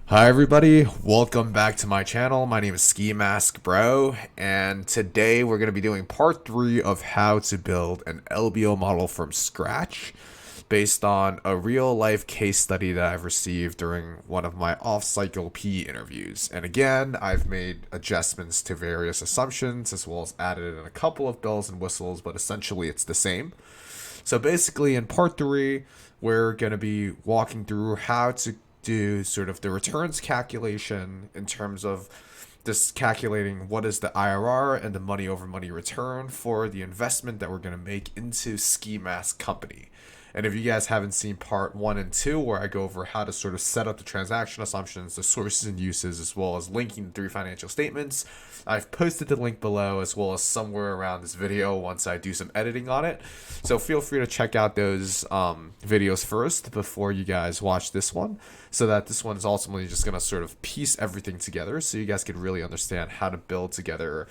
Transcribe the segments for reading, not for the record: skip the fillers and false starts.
Hi everybody, welcome back to my channel. My name is Ski Mask Bro, and today we're going to be doing part 3 of how to build an LBO model from scratch based on a real life case study that I've received during one of my off-cycle PE interviews. And again, I've made adjustments to various assumptions as well as added in a couple of bells and whistles, but essentially it's the same. So basically, in part 3, we're going to be walking through how to do sort of the returns calculation in terms of just calculating what is the IRR and the money over money return for the investment that we're going to make into Ski Mask Company. And if you guys haven't seen part 1 and 2, where I go over how to sort of set up the transaction assumptions, the sources and uses, as well as linking the 3 financial statements, I've posted the link below as well as somewhere around this video once I do some editing on it. So feel free to check out those videos first before you guys watch this one, so that this one is ultimately just going to sort of piece everything together so you guys can really understand how to build together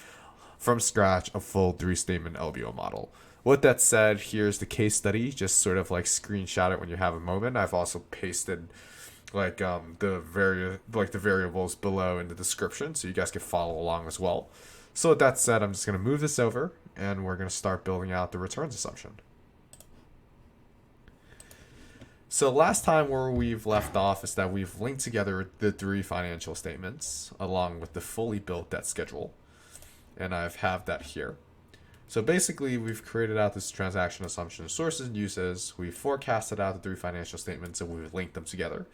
from scratch a full 3-statement LBO model. With that said, here's the case study. Just sort of like screenshot it when you have a moment. I've also pasted like the variables below in the description so you guys can follow along as well. So with that said, I'm just going to move this over and we're going to start building out the returns assumption. So last time where we've left off is that we've linked together the 3 financial statements along with the fully built debt schedule. And I have that here. So basically, we've created out this transaction assumption, sources and uses. We've forecasted out the 3 financial statements and we've linked them together.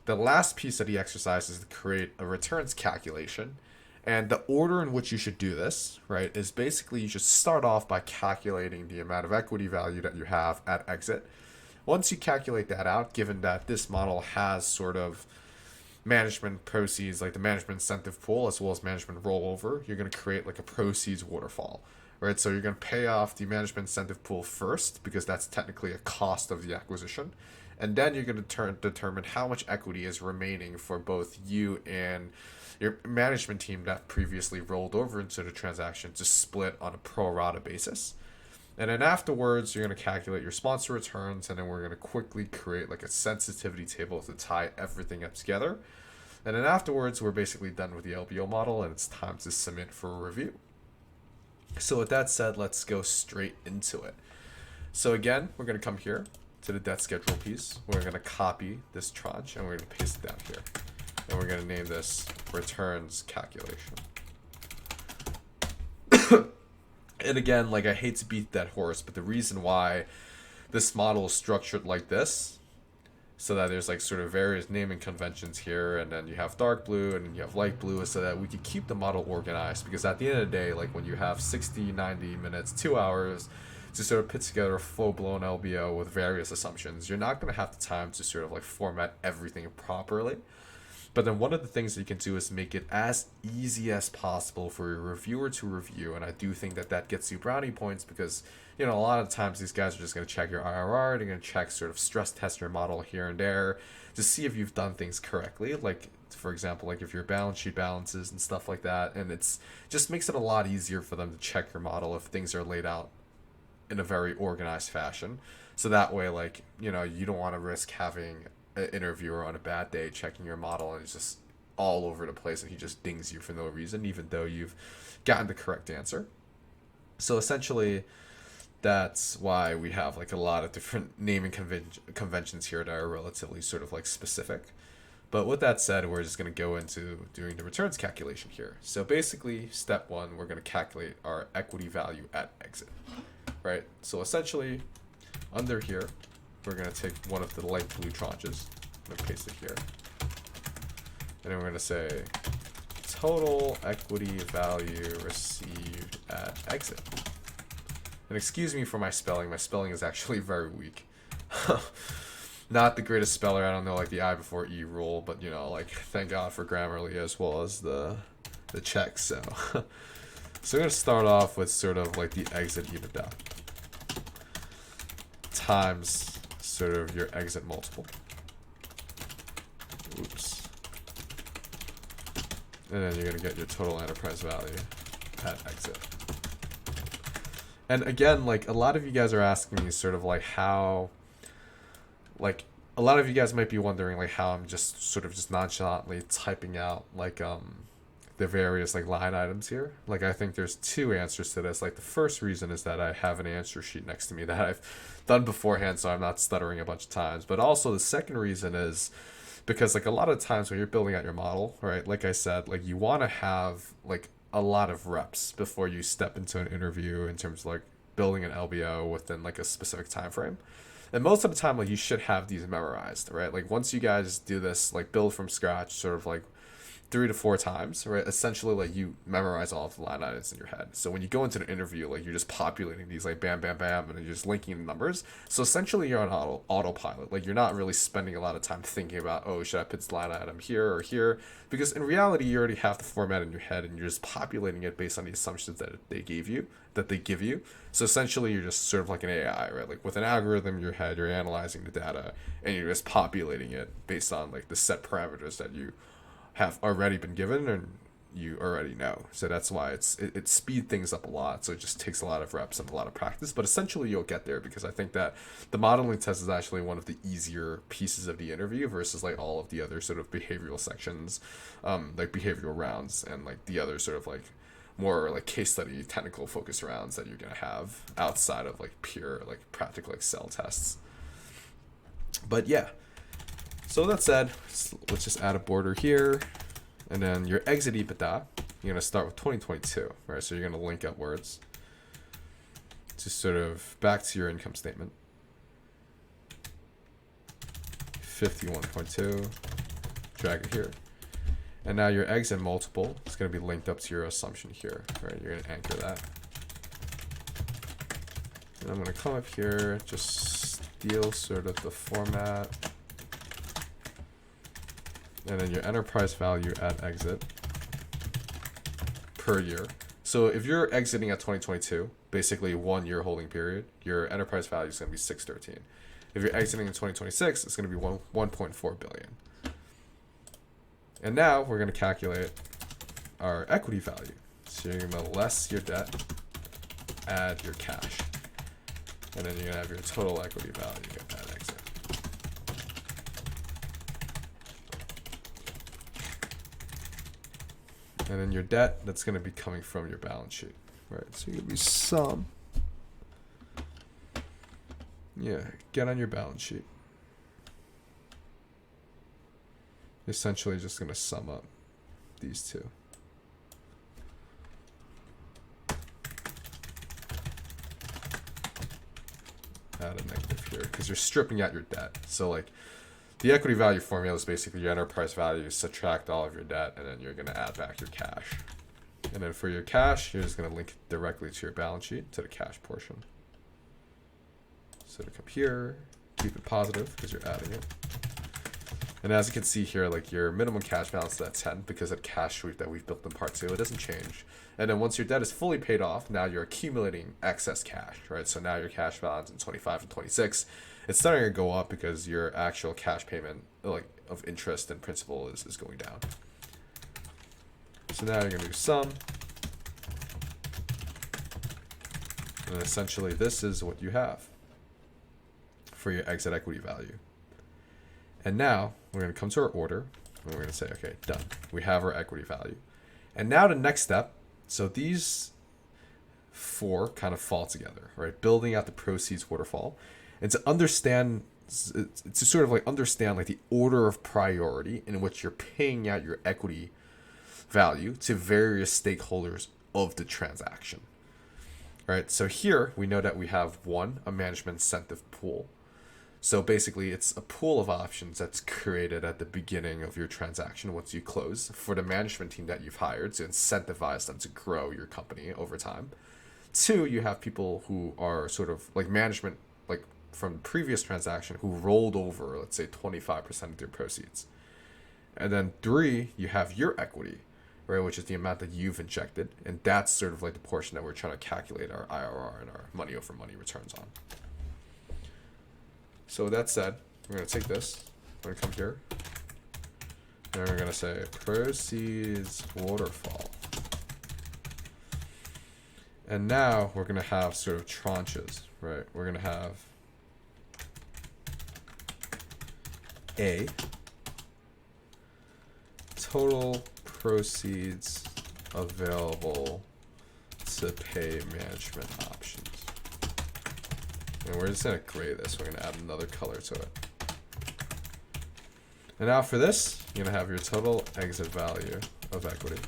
The last piece of the exercise is to create a returns calculation. And the order in which you should do this, right, is basically you should start off by calculating the amount of equity value that you have at exit. Once you calculate that out, given that this model has sort of management proceeds, like the management incentive pool, as well as management rollover, you're going to create like a proceeds waterfall. Right, so you're going to pay off the management incentive pool first because that's technically a cost of the acquisition, and then you're going to determine how much equity is remaining for both you and your management team that previously rolled over into the transaction to split on a pro rata basis. And then afterwards, you're going to calculate your sponsor returns, and then we're going to quickly create like a sensitivity table to tie everything up together. And then afterwards, we're basically done with the LBO model, and it's time to submit for a review. So with that said, let's go straight into it. So again, we're going to come here to the debt schedule piece. We're going to copy this tranche and we're going to paste it down here. And we're going to name this returns calculation. And again, like I hate to beat that horse, but the reason why this model is structured like this, so that there's like sort of various naming conventions here, and then you have dark blue and then you have light blue, so that we can keep the model organized. Because at the end of the day, like when you have 60, 90 minutes, 2 hours to sort of put together a full-blown LBO with various assumptions, you're not going to have the time to sort of like format everything properly. But then one of the things that you can do is make it as easy as possible for your reviewer to review. And I do think that that gets you brownie points because, you know, a lot of times these guys are just going to check your IRR. They're going to check sort of stress test your model here and there to see if you've done things correctly. Like, for example, like if your balance sheet balances and stuff like that. And it's just makes it a lot easier for them to check your model if things are laid out in a very organized fashion. So that way, like, you know, you don't want to risk having interviewer on a bad day checking your model and it's just all over the place and he just dings you for no reason even though you've gotten the correct answer. So essentially that's why we have like a lot of different naming conventions here that are relatively sort of like specific. But with that said, we're just going to go into doing the returns calculation here. So basically step 1, we're going to calculate our equity value at exit, right? So essentially under here we're going to take one of the light blue tranches. I'm going to paste it here. And then we're going to say total equity value received at exit. And excuse me for my spelling. My spelling is actually very weak. Not the greatest speller. I don't know like the I before E rule, but you know, like thank God for Grammarly as well as the checks. So so we're going to start off with sort of like the exit EBITDA times sort of your exit multiple. Oops. And then you're going to get your total enterprise value at exit. And again, like a lot of you guys are asking me sort of like how, like a lot of you guys might be wondering like how I'm just sort of just nonchalantly typing out like the various like line items here. Like I think there's two answers to this. Like the first reason is that I have an answer sheet next to me that I've done beforehand, so I'm not stuttering a bunch of times. But also the second reason is because like a lot of times when you're building out your model, right? Like I said, like you want to have like a lot of reps before you step into an interview in terms of like building an LBO within like a specific time frame. And most of the time, like you should have these memorized, right? Like once you guys do this, like build from scratch, sort of like 3 to 4 times, right? Essentially, like you memorize all of the line items in your head. So when you go into an interview, like you're just populating these like bam, bam, bam, and you're just linking the numbers. So essentially, you're on autopilot. Like you're not really spending a lot of time thinking about, oh, should I put this line item here or here? Because in reality, you already have the format in your head, and you're just populating it based on the assumptions that they give you. So essentially, you're just sort of like an AI, right? Like with an algorithm in your head, you're analyzing the data, and you're just populating it based on like the set parameters that you have already been given and you already know. So that's why it speed things up a lot. So it just takes a lot of reps and a lot of practice, but essentially you'll get there, because I think that the modeling test is actually one of the easier pieces of the interview versus like all of the other sort of behavioral sections, like behavioral rounds, and like the other sort of like more like case study technical focus rounds that you're going to have outside of like pure like practical Excel tests. But yeah, so that said, let's just add a border here, and then your exit EBITDA, you're gonna start with 2022, right? So you're gonna link upwards to sort of back to your income statement. 51.2, drag it here. And now your exit multiple is gonna be linked up to your assumption here, right? You're gonna anchor that. And I'm gonna come up here, just steal sort of the format. And then your enterprise value at exit per year. So if you're exiting at 2022, basically 1 year holding period, your enterprise value is going to be 613. If you're exiting in 2026, it's going to be 1.4 billion. And now we're going to calculate our equity value. So you're going to less your debt, add your cash, and then you're going to have your total equity value at exit. And then your debt, that's going to be coming from your balance sheet, right? So you're going to be sum. Yeah, get on your balance sheet. Essentially just going to sum up these two. Add a negative here because you're stripping out your debt. So like the equity value formula is basically your enterprise value, subtract all of your debt, and then you're going to add back your cash. And then for your cash, you're just going to link it directly to your balance sheet, to the cash portion. So to come here, keep it positive because you're adding it. And as you can see here, like your minimum cash balance is at 10 because of cash sweep that we've built in part 2. It doesn't change. And then once your debt is fully paid off, now you're accumulating excess cash, right? So now your cash balance in 25 and 26, it's starting to go up because your actual cash payment, like of interest and principal, is going down. So now you're going to do sum. And essentially this is what you have for your exit equity value. And now we're going to come to our order and we're going to say, okay, done. We have our equity value. And now the next step, so these 4 kind of fall together, right? Building out the proceeds waterfall. And to understand, to sort of like understand like the order of priority in which you're paying out your equity value to various stakeholders of the transaction. Right? So here we know that we have a management incentive pool. So basically it's a pool of options that's created at the beginning of your transaction once you close for the management team that you've hired to incentivize them to grow your company over time. 2, you have people who are sort of like management, like from the previous transaction, who rolled over, let's say 25% of their proceeds. And then 3, you have your equity, right, which is the amount that you've injected. And that's sort of like the portion that we're trying to calculate our IRR and our money over money returns on. So with that said, we're going to take this, we're going to come here, and we're going to say proceeds waterfall. And now we're going to have sort of tranches, right? We're going to have A, total proceeds available to pay management options. And we're just gonna gray this. We're gonna add another color to it. And now for this, you're gonna have your total exit value of equity,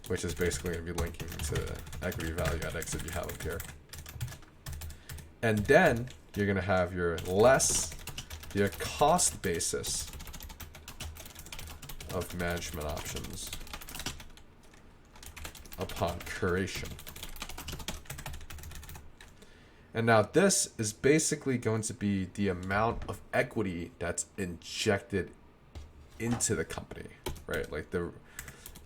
which is basically gonna be linking to the equity value at exit you have up here. And then you're gonna have your your cost basis of management options upon curation. And now this is basically going to be the amount of equity that's injected into the company, right? Like the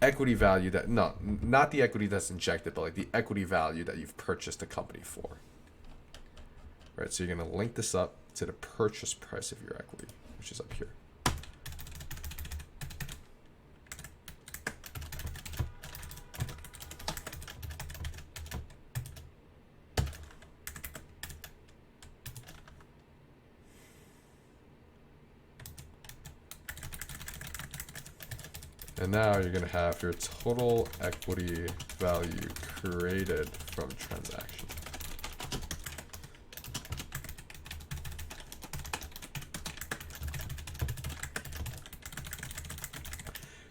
equity value that, no, not the equity that's injected, but like the equity value that you've purchased the company for. Right, so you're going to link this up to the purchase price of your equity, which is up here. And now you're going to have your total equity value created from transaction.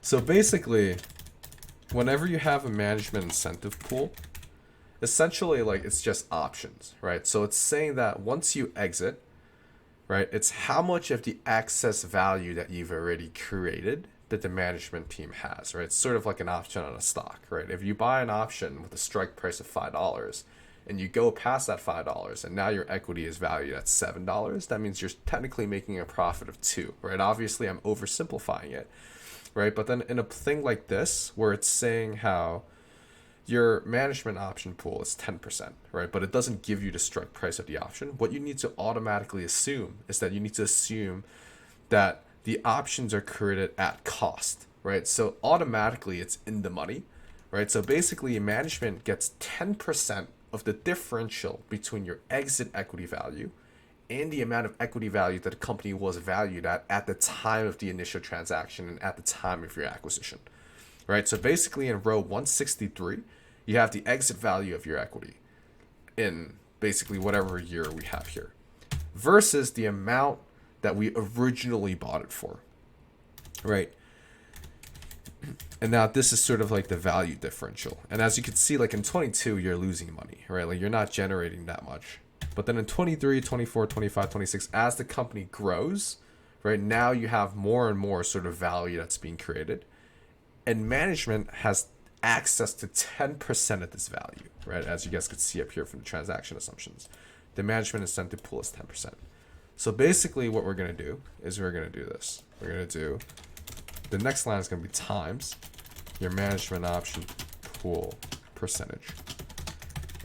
So basically, whenever you have a management incentive pool, essentially like it's just options, right? So it's saying that once you exit, right, it's how much of the excess value that you've already created that the management team has, right? It's sort of like an option on a stock, right? If you buy an option with a strike price of $5 and you go past that $5 and now your equity is valued at $7, that means you're technically making a profit of $2, right? Obviously, I'm oversimplifying it, right? But then in a thing like this, where it's saying how your management option pool is 10%, right? But it doesn't give you the strike price of the option. What you need to automatically assume is that you need to assume that the options are created at cost, right? So automatically it's in the money, right? So basically management gets 10% of the differential between your exit equity value and the amount of equity value that the company was valued at the time of the initial transaction and at the time of your acquisition, right? So basically in row 163, you have the exit value of your equity in basically whatever year we have here versus the amount that we originally bought it for, right? And now this is sort of like the value differential. And as you can see, like in 22, you're losing money, right? Like you're not generating that much. But then in 23, 24, 25, 26, as the company grows, right, now you have more and more sort of value that's being created. And management has access to 10% of this value, right? As you guys could see up here from the transaction assumptions. The management incentive pool is 10%. So basically what we're going to do is we're going to do this. We're going to do, the next line is going to be times your management option pool percentage.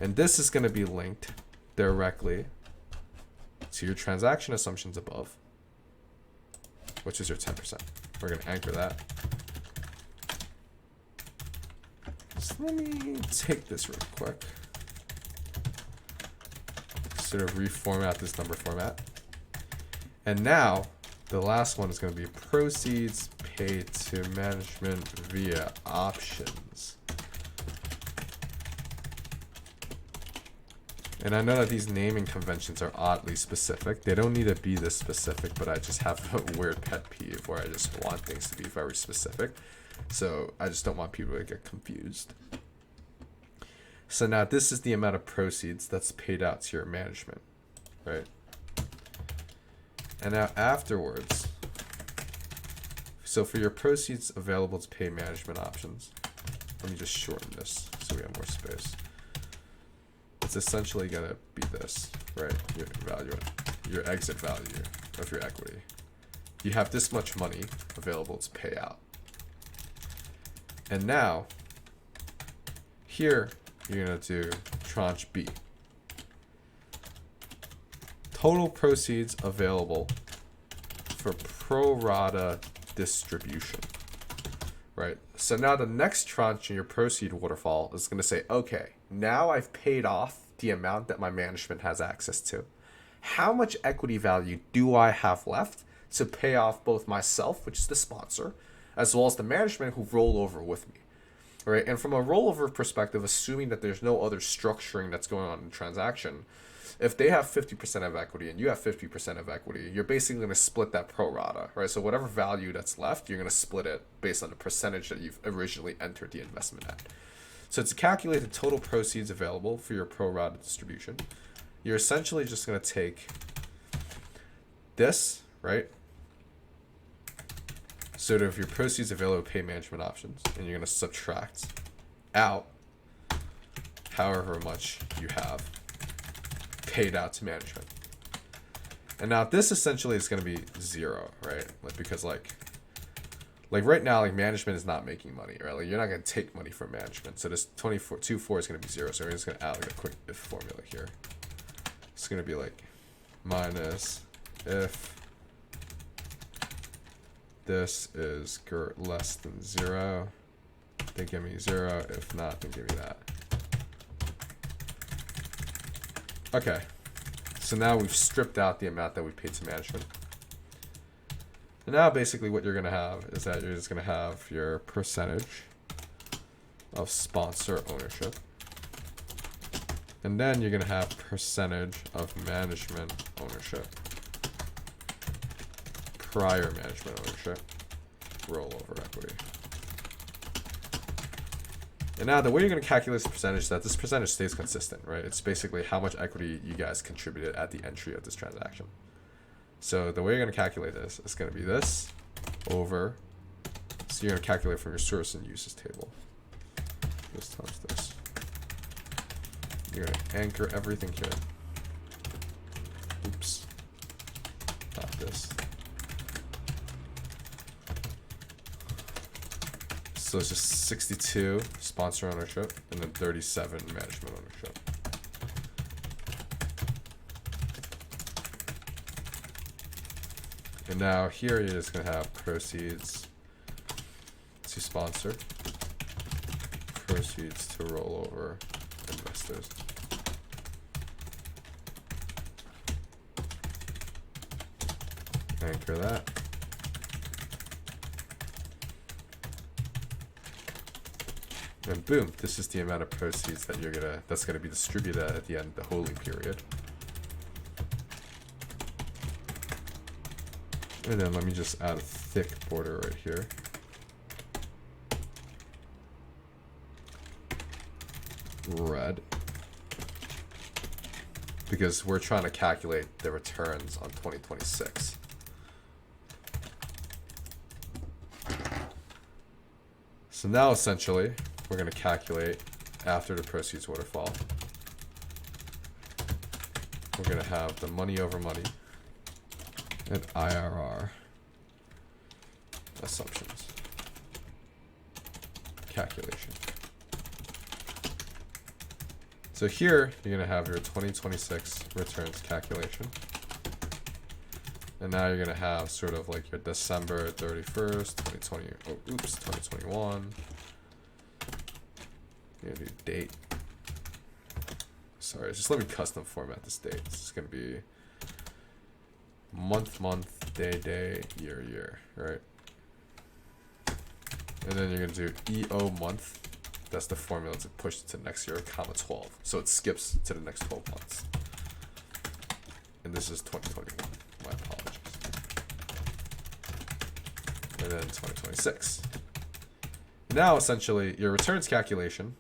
And this is going to be linked directly to your transaction assumptions above, which is your 10%. We're going to anchor that. So let me take this real quick. Sort of reformat this number format. And now the last one is going to be proceeds paid to management via options. And I know that these naming conventions are oddly specific. They don't need to be this specific, but I just have a weird pet peeve where I just want things to be very specific. So I just don't want people to get confused. So now this is the amount of proceeds that's paid out to your management, right? And now afterwards, so for your proceeds available to pay management options, let me just shorten this so we have more space. It's essentially going to be this, right? Your value, your exit value of your equity. You have this much money available to pay out. And now, here, you're going to do tranche B. Total proceeds available for pro rata distribution, right? So now the next tranche in your proceed waterfall is going to say, okay, now I've paid off the amount that my management has access to. how much equity value do I have left to pay off both myself, which is the sponsor, as well as the management who roll over with me, right? And from a rollover perspective, assuming that there's no other structuring that's going on in the transaction, if they have 50% of equity and you have 50% of equity, you're basically going to split that pro rata, right? So whatever value that's left, you're going to split it based on the percentage that you've originally entered the investment at. So to calculate the total proceeds available for your pro rata distribution, you're essentially just going to take this, right? Sort of your proceeds available to pay management options, and you're going to subtract out however much you have paid out to management. And now this essentially is going to be zero, right? Like, because like right now, like management is not making money, right? Like you're not going to take money from management. So this 24 is going to be zero. So we're just going to add like a quick if formula here. It's going to be like minus if this is less than zero, then give me zero. If not, then give me that. Okay, so now we've stripped out the amount that we paid to management. And now basically what you're going to have is that you're just going to have your percentage of sponsor ownership. And then you're going to have percentage of management ownership, prior management ownership, rollover equity. And now the way you're going to calculate this percentage is that this percentage stays consistent, right? It's basically how much equity you guys contributed at the entry of this transaction. So the way you're going to calculate this is going to be this over, so you're going to calculate from your source and uses table. This times this. You're going to anchor everything here. Oops. Not this. So it's just 62 sponsor ownership and then 37 management ownership. And now here you're just going to have proceeds to sponsor, proceeds to rollover investors. Anchor that. And boom, this is the amount of proceeds that that's gonna be distributed at the end of the holding period. And then let me just add a thick border right here. Red. Because we're trying to calculate the returns on 2026. So now essentially, we're going to calculate after the proceeds waterfall. We're going to have the money over money and IRR assumptions calculation. So here you're going to have your 2026 returns calculation. And now you're going to have sort of like your December 31st, 2021. You're going to do date. Sorry, just let me custom format this date. This is going to be month, day, year, right? And then you're going to do EO month. That's the formula to push it to next year, comma 12. So it skips to the next 12 months. And this is 2021. My apologies. And then 2026. Now, essentially, your returns calculation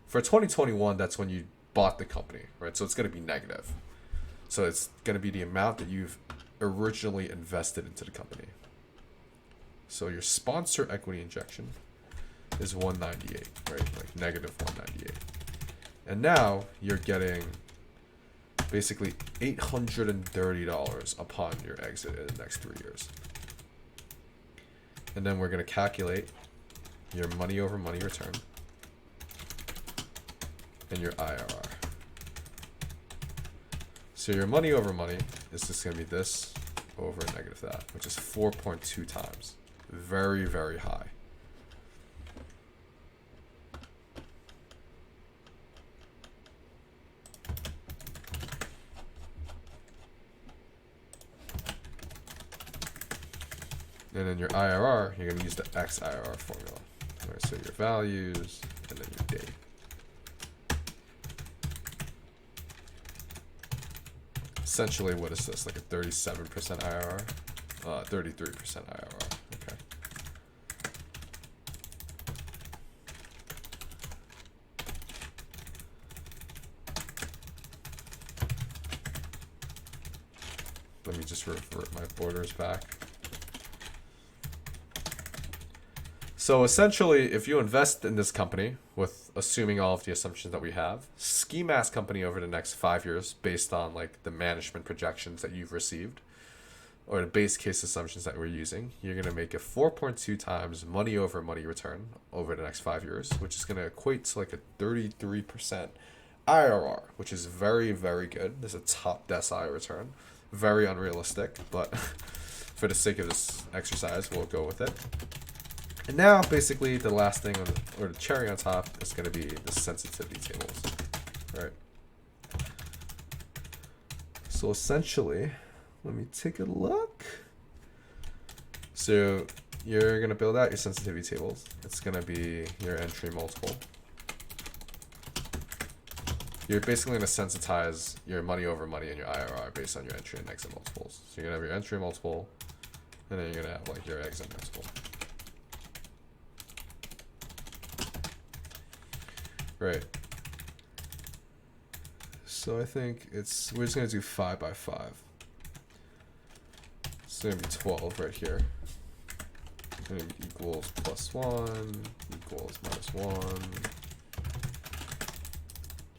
for 2021, that's when you bought the company, right? So it's going to be negative. So it's going to be the amount that you've originally invested into the company. So your sponsor equity injection is 198, right? Like negative 198. And now you're getting basically $830 upon your exit in the next 3 years. And then we're going to calculate your money over money return and your IRR. So your money over money is just going to be this over negative that, which is 4.2 times. Very, very high. And then your IRR, you're going to use the X IRR formula. All right, so your values and then your date. Essentially, what is this? Like a 37% IRR? 33% IRR. Okay. Let me just revert my borders back. So essentially, if you invest in this company with assuming all of the assumptions that we have, ski mask company over the next 5 years based on like the management projections that you've received or the base case assumptions that we're using, you're going to make a 4.2 times money over money return over the next 5 years, which is going to equate to like a 33% IRR, which is very, very good. This is a top decile return. Very unrealistic, but for the sake of this exercise, we'll go with it. And now, basically, the last thing, or the cherry on top, is going to be the sensitivity tables, right? So essentially, let me take a look. So you're going to build out your sensitivity tables. It's going to be your entry multiple. You're basically going to sensitize your money over money and your IRR based on your entry and exit multiples. So you're going to have your entry multiple, and then you're going to have like your exit multiple. Right. So I think we're just going to do 5 by 5. It's going to be 12 right here. It's going to be equals +1, equals -1.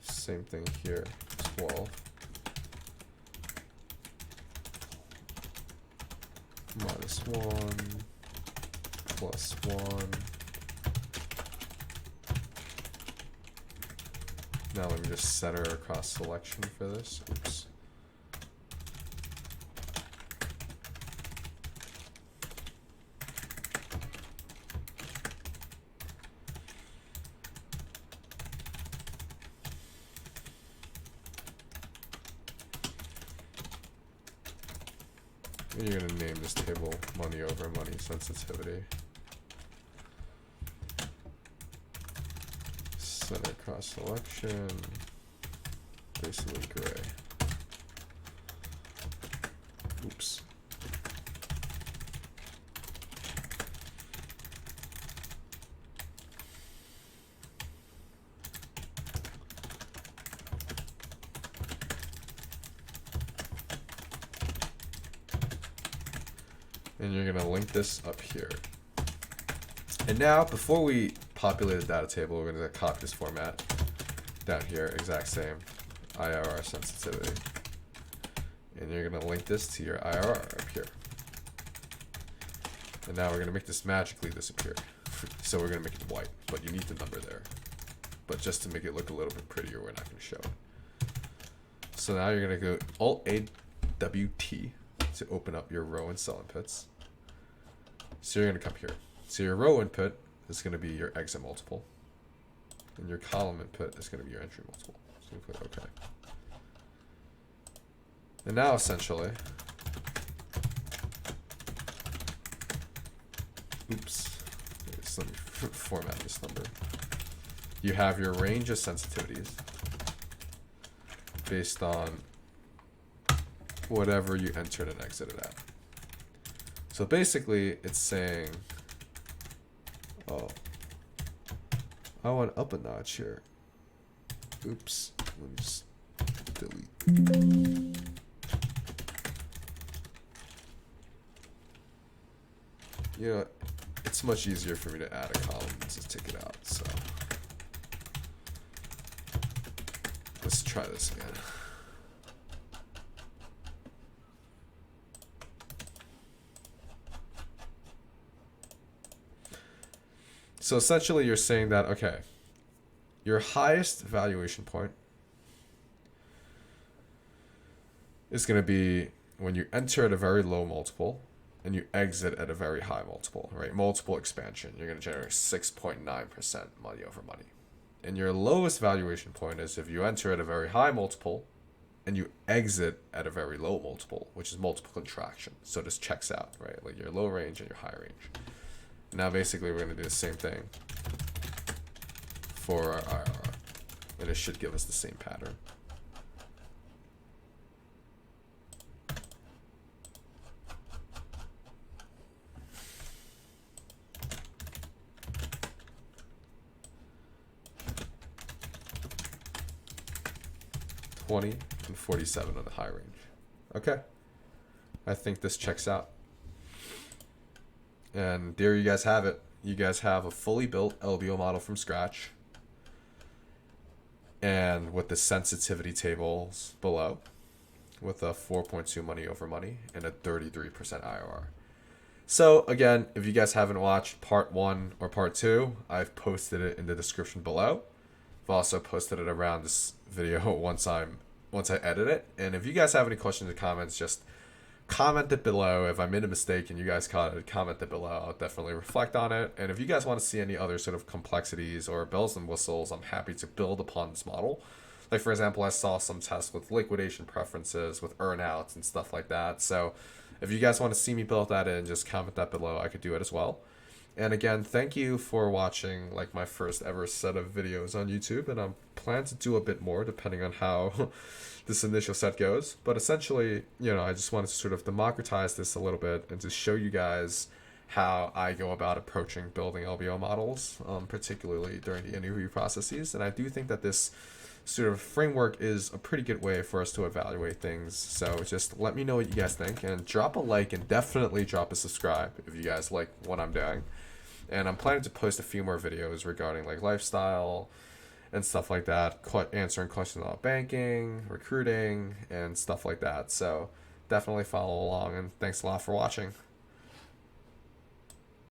Same thing here, 12. -1, +1. Now let me just center across selection for this. Oops. And you're going to name this table money over money sensitivity. Center cross selection, basically gray. Oops. And you're going to link this up here. And now, before we populate the data table, we're going to copy this format down here, exact same IRR sensitivity. And you're going to link this to your IRR up here. And now we're going to make this magically disappear. So we're going to make it white, but you need the number there. But just to make it look a little bit prettier, we're not going to show it. So now you're going to go Alt-A-W-T to open up your row and cell inputs. So you're going to come here. So your row input is going to be your exit multiple. And your column input is going to be your entry multiple. So you click OK. And now essentially, oops, let me format this number. You have your range of sensitivities based on whatever you entered and exited at. So basically, it's saying, oh, I went up a notch here. Oops, let me just delete. You know, it's much easier for me to add a column than to take it out, so let's try this again. So essentially you're saying that, okay, your highest valuation point is going to be when you enter at a very low multiple and you exit at a very high multiple, right? Multiple expansion, you're going to generate 6.9% money over money. And your lowest valuation point is if you enter at a very high multiple and you exit at a very low multiple, which is multiple contraction. So this checks out, right? Like your low range and your high range. Now basically we're going to do the same thing for our IRR, and it should give us the same pattern. $20 and $47 on the high range. Okay, I think this checks out. And there you guys have it. You guys have a fully built LBO model from scratch, and with the sensitivity tables below, with a 4.2 money over money and a 33% IRR. So again, if you guys haven't watched part 1 or part 2, I've posted it in the description below. I've also posted it around this video once I edit it. And if you guys have any questions or comments, just comment it below. If I made a mistake and you guys caught it, comment it below. I'll definitely reflect on it. And if you guys want to see any other sort of complexities or bells and whistles, I'm happy to build upon this model. Like, for example, I saw some tests with liquidation preferences, with earnouts and stuff like that. So if you guys want to see me build that in, just comment that below. I could do it as well. And again, thank you for watching like my first ever set of videos on YouTube, and I'm planning to do a bit more depending on how this initial set goes. But essentially, I just wanted to sort of democratize this a little bit and to show you guys how I go about approaching building LBO models, particularly during the interview processes. And I do think that this sort of framework is a pretty good way for us to evaluate things. So just let me know what you guys think, and drop a like, and definitely drop a subscribe if you guys like what I'm doing. And I'm planning to post a few more videos regarding like lifestyle and stuff like that, answering questions about banking, recruiting, and stuff like that. So definitely follow along, and thanks a lot for watching.